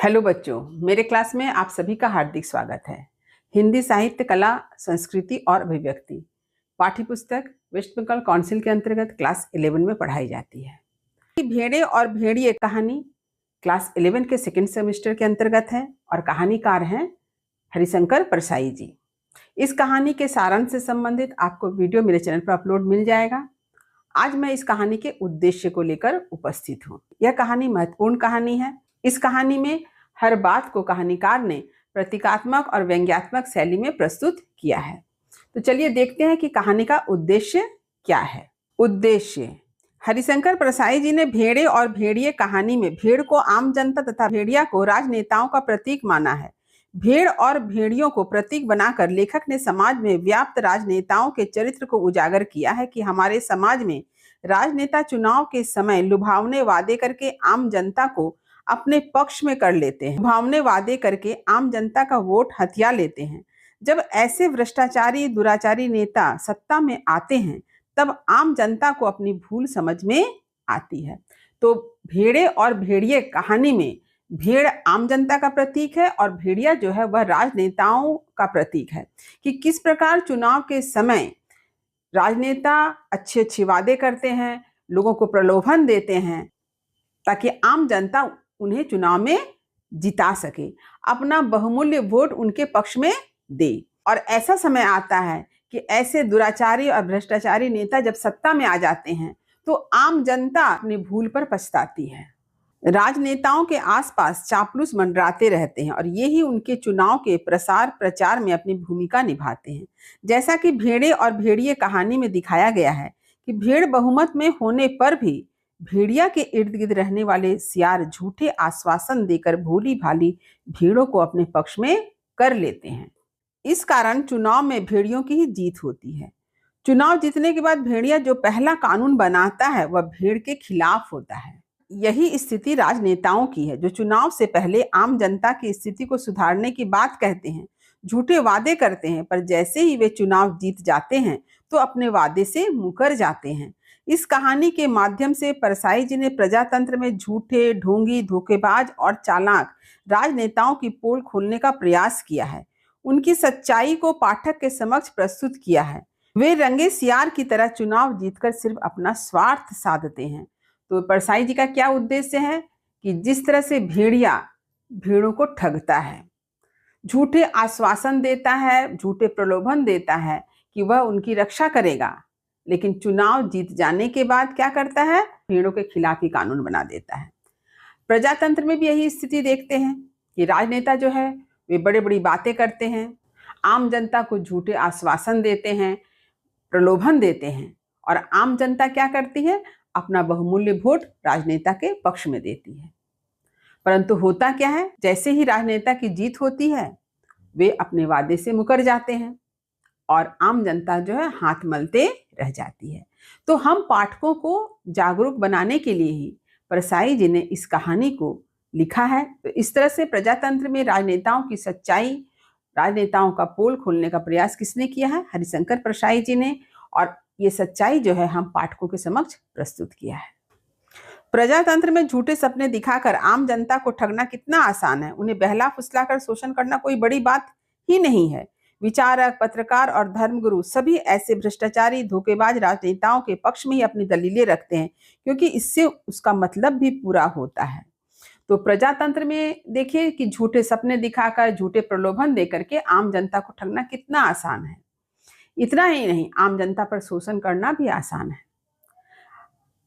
Hello बच्चों, मेरे class में आप सभी का हार्दिक स्वागत है। हिंदी साहित्य, कला, संस्कृति और अभिव्यक्ति पाठ्य पुस्तक वेस्ट बंगाल काउंसिल के अंतर्गत क्लास 11 में पढ़ाई जाती है। भेड़े और भेड़िए कहानी क्लास 11 के सेकेंड सेमेस्टर के अंतर्गत है और कहानीकार हैं हरिशंकर परसाई जी। इस कहानी के सारांश से संबंधित आपको वीडियो मेरे चैनल पर अपलोड मिल जाएगा। आज मैं इस कहानी के उद्देश्य को लेकर उपस्थित हूँ। यह कहानी महत्वपूर्ण कहानी है। इस कहानी में हर बात को कहानीकार ने प्रतीकात्मक और व्यंग्यात्मक शैली में प्रस्तुत किया है। तो चलिए देखते हैं कि कहानी का उद्देश्य क्या है। उद्देश्य: हरिशंकर परसाई जी ने भेड़े और भेड़िए कहानी में भेड़ को आम जनता तथा भेड़िया को राजनेताओं का प्रतीक माना है। भेड़ और भेड़ियों को प्रतीक बनाकर लेखक ने समाज में व्याप्त राजनेताओं के चरित्र को उजागर किया है कि हमारे समाज में राजनेता चुनाव के समय लुभावने वादे करके आम जनता को अपने पक्ष में कर लेते हैं। लुभावने वादे करके आम जनता का वोट हथिया लेते हैं। जब ऐसे भ्रष्टाचारी दुराचारी नेता सत्ता में आते हैं तब आम जनता को अपनी भूल समझ में आती है। तो भेड़े और भेड़िए कहानी में भेड़ आम जनता का प्रतीक है और भेड़िया जो है वह राजनेताओं का प्रतीक है कि किस प्रकार चुनाव के समय राजनेता अच्छे अच्छे वादे करते हैं, लोगों को प्रलोभन देते हैं ताकि आम जनता उन्हें चुनाव में जिता सके, अपना बहुमूल्य वोट उनके पक्ष में दे। और ऐसा समय आता है कि ऐसे दुराचारी और भ्रष्टाचारी नेता जब सत्ता में आ जाते हैं तो आम जनता अपनी भूल पर पछताती है। राजनेताओं के आसपास चापलूस मंडराते रहते हैं और यही उनके चुनाव के प्रसार प्रचार में अपनी भूमिका निभाते हैं। जैसा कि भेड़े और भेड़िए कहानी में दिखाया गया है कि भेड़ बहुमत में होने पर भी भेड़िया के इर्द गिर्द रहने वाले सियार झूठे आश्वासन देकर भोली भाली भेड़ों को अपने पक्ष में कर लेते हैं। इस कारण चुनाव में भेड़ियों की ही जीत होती है। चुनाव जीतने के बाद भेड़िया जो पहला कानून बनाता है वह भेड़ के खिलाफ होता है। यही स्थिति राजनेताओं की है, जो चुनाव से पहले आम जनता की स्थिति को सुधारने की बात कहते हैं, झूठे वादे करते हैं, पर जैसे ही वे चुनाव जीत जाते हैं तो अपने वादे से मुकर जाते हैं। इस कहानी के माध्यम से परसाई जी ने प्रजातंत्र में झूठे, ढोंगी, धोखेबाज और चालाक राजनेताओं की पोल खोलने का प्रयास किया है। उनकी सच्चाई को पाठक के समक्ष प्रस्तुत किया है। वे रंगे सियार की तरह चुनाव जीतकर सिर्फ अपना स्वार्थ साधते हैं। तो परसाई जी का क्या उद्देश्य है कि जिस तरह से भेड़िया भेड़ों को ठगता है, झूठे आश्वासन देता है, झूठे प्रलोभन देता है कि वह उनकी रक्षा करेगा, लेकिन चुनाव जीत जाने के बाद क्या करता है, भेड़ों के खिलाफ ही कानून बना देता है। प्रजातंत्र में भी यही स्थिति देखते हैं कि राजनेता जो है वे बड़ी बड़ी बातें करते हैं, आम जनता को झूठे आश्वासन देते हैं, प्रलोभन देते हैं और आम जनता क्या करती है, अपना बहुमूल्य वोट राजनेता के पक्ष में देती है। परंतु होता क्या है, जैसे ही राजनेता की जीत होती है वे अपने वादे से मुकर जाते हैं और आम जनता जो है हाथ मलते रह जाती है। तो हम पाठकों को जागरूक बनाने के लिए ही परसाई जी ने इस कहानी को लिखा है। तो इस तरह से प्रजातंत्र में राजनेताओं की सच्चाई, राजनेताओं का पोल खोलने का प्रयास किसने किया है, हरिशंकर परसाई जी ने। और ये सच्चाई जो है हम पाठकों के समक्ष प्रस्तुत किया है। प्रजातंत्र में झूठे सपने दिखाकर आम जनता को ठगना कितना आसान है। उन्हें बहला फुसलाकर शोषण करना कोई बड़ी बात ही नहीं है। विचारक, पत्रकार और धर्मगुरु सभी ऐसे भ्रष्टाचारी, धोखेबाज राजनेताओं के पक्ष में ही अपनी दलीलें रखते हैं, क्योंकि इससे उसका मतलब भी पूरा होता है। तो प्रजातंत्र में देखिए कि झूठे सपने दिखाकर, झूठे प्रलोभन देकर के आम जनता को ठगना कितना आसान है। इतना ही नहीं, आम जनता पर शोषण करना भी आसान है।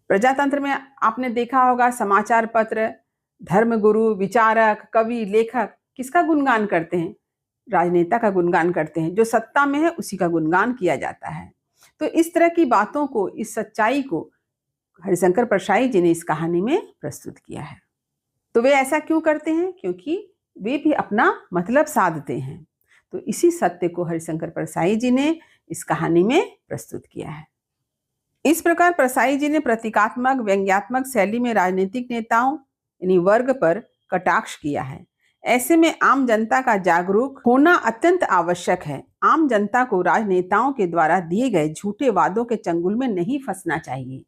प्रजातंत्र में आपने देखा होगा समाचार पत्र, धर्मगुरु, विचारक, कवि, लेखक किसका गुणगान करते हैं, राजनेता का गुणगान करते हैं। जो सत्ता में है उसी का गुणगान किया जाता है। तो इस तरह की बातों को, इस सच्चाई को हरिशंकर परसाई जी ने इस कहानी में प्रस्तुत किया है। तो वे ऐसा क्यों करते हैं, क्योंकि वे भी अपना मतलब साधते हैं। तो इसी सत्य को हरिशंकर परसाई जी ने इस कहानी में प्रस्तुत किया है। इस प्रकार परसाई जी ने प्रतीकात्मक व्यंग्यात्मक शैली में राजनीतिक नेताओं यानी वर्ग पर कटाक्ष किया है। ऐसे में आम जनता का जागरूक होना अत्यंत आवश्यक है। आम जनता को राजनेताओं के द्वारा दिए गए झूठे वादों के चंगुल में नहीं फंसना चाहिए।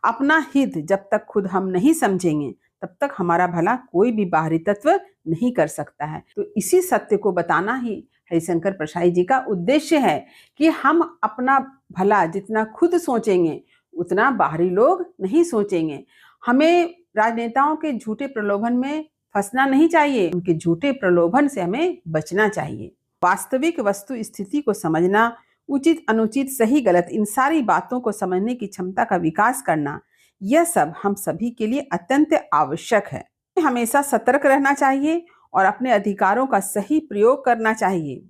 अपना हित जब तक खुद हम नहीं समझेंगे तब तक हमारा भला कोई भी बाहरी तत्व नहीं कर सकता है। तो इसी सत्य को बताना ही हरिशंकर परसाई जी का उद्देश्य है कि हम अपना भला जितना खुद सोचेंगे उतना बाहरी लोग नहीं सोचेंगे। हमें राजनेताओं के झूठे प्रलोभन में फंसना नहीं चाहिए, उनके झूठे प्रलोभन से हमें बचना चाहिए। वास्तविक वस्तु स्थिति को समझना, उचित अनुचित सही गलत इन सारी बातों को समझने की क्षमता का विकास करना, यह सब हम सभी के लिए अत्यंत आवश्यक है। हमेशा सतर्क रहना चाहिए और अपने अधिकारों का सही प्रयोग करना चाहिए।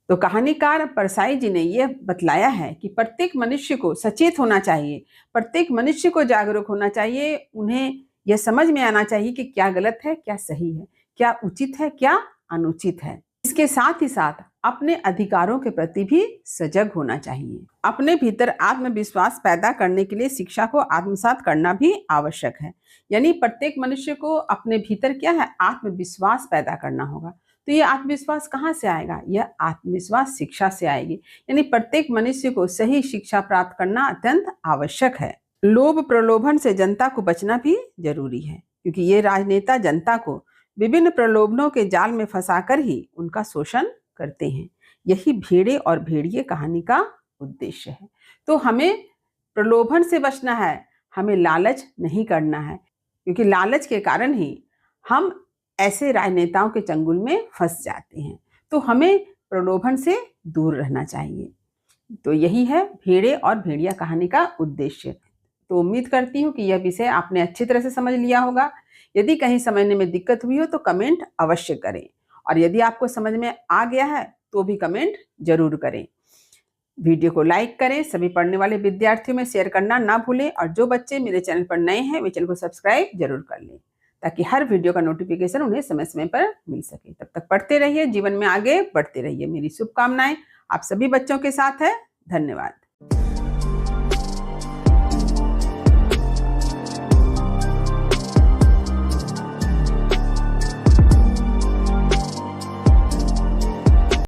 तो कहानीकार परसाई जी ने यह बतलाया है कि प्रत्येक मनुष्य को सचेत होना चाहिए, प्रत्येक मनुष्य को जागरूक होना चाहिए। उन्हें यह समझ में आना चाहिए कि क्या गलत है, क्या सही है, क्या उचित है, क्या अनुचित है। इसके साथ ही साथ अपने अधिकारों के प्रति भी सजग होना चाहिए। अपने भीतर आत्मविश्वास पैदा करने के लिए शिक्षा को आत्मसात करना भी आवश्यक है। यानी प्रत्येक मनुष्य को अपने भीतर क्या है, आत्मविश्वास पैदा करना होगा। तो ये आत्मविश्वास कहाँ से आएगा? यह आत्मविश्वास शिक्षा से आएगी। यानी प्रत्येक मनुष्य को सही शिक्षा प्राप्त करना अत्यंत आवश्यक है। लोभ प्रलोभन से जनता को बचना भी जरूरी है, क्योंकि ये राजनेता जनता को विभिन्न प्रलोभनों के जाल में फंसाकर ही उनका शोषण करते हैं। यही भेड़े और भेड़िए कहानी का उद्देश्य है। तो हमें प्रलोभन से बचना है, हमें लालच नहीं करना है, क्योंकि लालच के कारण ही हम ऐसे राजनेताओं के चंगुल में फंस जाते हैं। तो हमें प्रलोभन से दूर रहना चाहिए। तो यही है भेड़े और भेड़िया कहानी का उद्देश्य। तो उम्मीद करती हूँ कि यह विषय आपने अच्छी तरह से समझ लिया होगा। यदि कहीं समझने में दिक्कत हुई हो तो कमेंट अवश्य करें, और यदि आपको समझ में आ गया है तो भी कमेंट जरूर करें। वीडियो को लाइक करें, सभी पढ़ने वाले विद्यार्थियों में शेयर करना ना भूलें, और जो बच्चे मेरे चैनल पर नए हैं वे चैनल को सब्सक्राइब जरूर कर लें, ताकि हर वीडियो का नोटिफिकेशन उन्हें समय समय पर मिल सके। तब तक पढ़ते रहिए, जीवन में आगे बढ़ते रहिए। मेरी शुभकामनाएं आप सभी बच्चों के साथ है। धन्यवाद।